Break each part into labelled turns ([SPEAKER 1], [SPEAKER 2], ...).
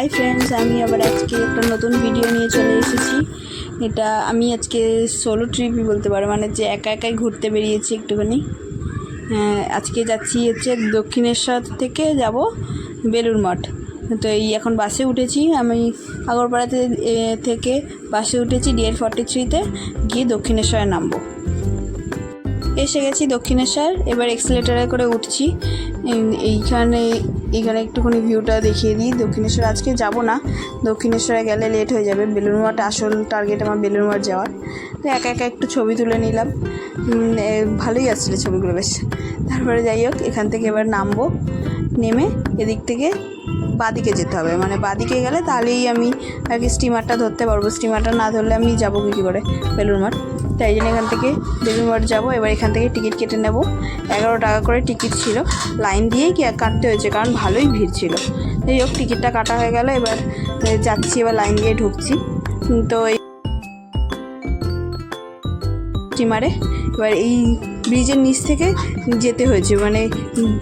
[SPEAKER 1] Hi friends, আমি আবার আজকে একটা নতুন ভিডিও নিয়ে চলে এসেছি। এটা আমি আজকে সোলো ট্রিপই বলতে পারো, মানে যে একা একাই ঘুরতে বেরিয়েছি একটুখানি। আজকে যাচ্ছি হচ্ছে দক্ষিণেশ্বর থেকে যাব বেলুড় মঠ। তো এই এখন বাসে উঠেছি, আমি আগরপাড়াতে থেকে বাসে উঠেছি DL43-তে, গিয়ে দক্ষিণেশ্বরে নামবো। এসে গেছি দক্ষিণেশ্বর, এবার এক্সেলেটারে করে উঠছি। এইখানে একটুখানি ভিউটা দেখিয়ে দিই। দক্ষিণেশ্বর আজকে যাব না, দক্ষিণেশ্বরে গেলে লেট হয়ে যাবে। বেলুড় মঠ আসল টার্গেট আমার, বেলুড় মঠ যাওয়ার। তো একা একা একটু ছবি তুলে নিলাম, ভালোই আসছিলো ছবিগুলো বেশ। তারপরে যাই হোক, এখান থেকে এবার নামবো। নেমে এদিক থেকে বাঁদিকে যেতে হবে, মানে বাঁদিকে গেলে তাহলেই আমি আর কি স্টিমারটা ধরতে পারবো। স্টিমারটা না ধরলে আমি যাবো কী করে বেলুড় মঠ? তাই জন্য এখান থেকে বেলুড় মঠ যাবো। এবার এখান থেকে টিকিট কেটে নেব। 11 টাকা করে টিকিট ছিল, লাইন দিয়েই কাটতে হয়েছে কারণ ভালোই ভিড় ছিল। যাই হোক, টিকিটটা কাটা হয়ে গেল, এবার যাচ্ছি, এবার লাইন দিয়ে ঢুকছি। তো এই স্টিমারে এবার এই ব্রিজের নিচ থেকে যেতে হয়েছে, মানে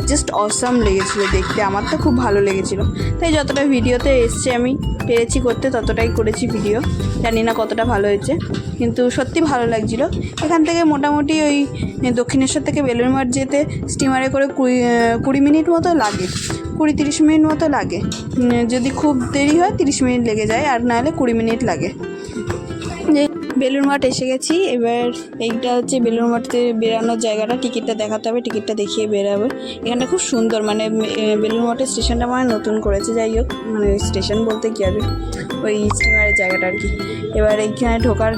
[SPEAKER 1] জাস্ট অসাম লেগেছিলো দেখতে, আমার তো খুব ভালো লেগেছিলো। তাই যতটা ভিডিওতে এসছে আমি পেরেছি করতে ততটাই করেছি ভিডিও। জানি না কতটা ভালো হয়েছে, কিন্তু সত্যি ভালো লাগছিলো। এখান থেকে মোটামুটি ওই দক্ষিণেশ্বর থেকে বেলুড় মঠ যেতে স্টিমারে করে 20 মিনিট মতো লাগে, 20-30 মিনিট মতো লাগে। যদি খুব দেরি হয় 30 মিনিট লেগে যায়, আর নাহলে 20 মিনিট লাগে। বেলুড় মঠ এসে গেছি। এবার এইটা হচ্ছে বেলুড় মঠে বেরানোর জায়গাটা, টিকিটটা দেখাতে হবে, টিকিটটা দেখিয়ে বেরাবে। এখানটা খুব সুন্দর, মানে বেলুড় মঠের স্টেশনটা মানে নতুন করেছে। যাই হোক, মানে স্টেশন বলতে কি আর ওই স্টিমারের জায়গাটা আর কি। এবার এইখানে ঢোকার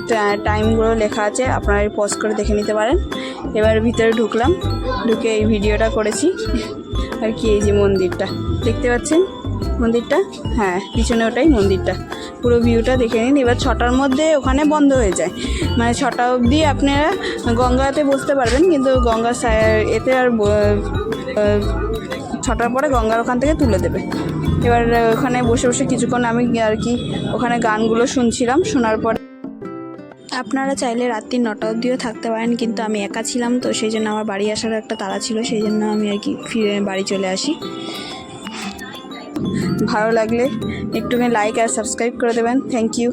[SPEAKER 1] টাইমগুলো লেখা আছে, আপনারা পজ করে দেখে নিতে পারেন। এবার ভিতরে ঢুকলাম, ঢুকে এই ভিডিওটা করেছি আর কি। এই যে মন্দিরটা দেখতে পাচ্ছেন, মন্দিরটা, হ্যাঁ পিছনে ওটাই মন্দিরটা। পুরো ভিউটা দেখে নিন। এবার 6টার মধ্যে ওখানে বন্ধ হয়ে যায়, মানে 6টা অবধি আপনারা গঙ্গাতে বসতে পারবেন, কিন্তু গঙ্গা এতে আর 6টার পরে গঙ্গার ওখান থেকে তুলে দেবে। এবার ওখানে বসে বসে কিছুক্ষণ আমি আর কি ওখানে গানগুলো শুনছিলাম। শোনার পরে আপনারা চাইলে রাত্রি 9টা অবধিও থাকতে পারেন, কিন্তু আমি একা ছিলাম তো সেই জন্য আমার বাড়ি আসার একটা তাড়া ছিল, সেই জন্য আমি আর কি ফিরে বাড়ি চলে আসি। ভালো লাগলে একটুখানি লাইক আর সাবস্ক্রাইব করে দেবেন। Thank you.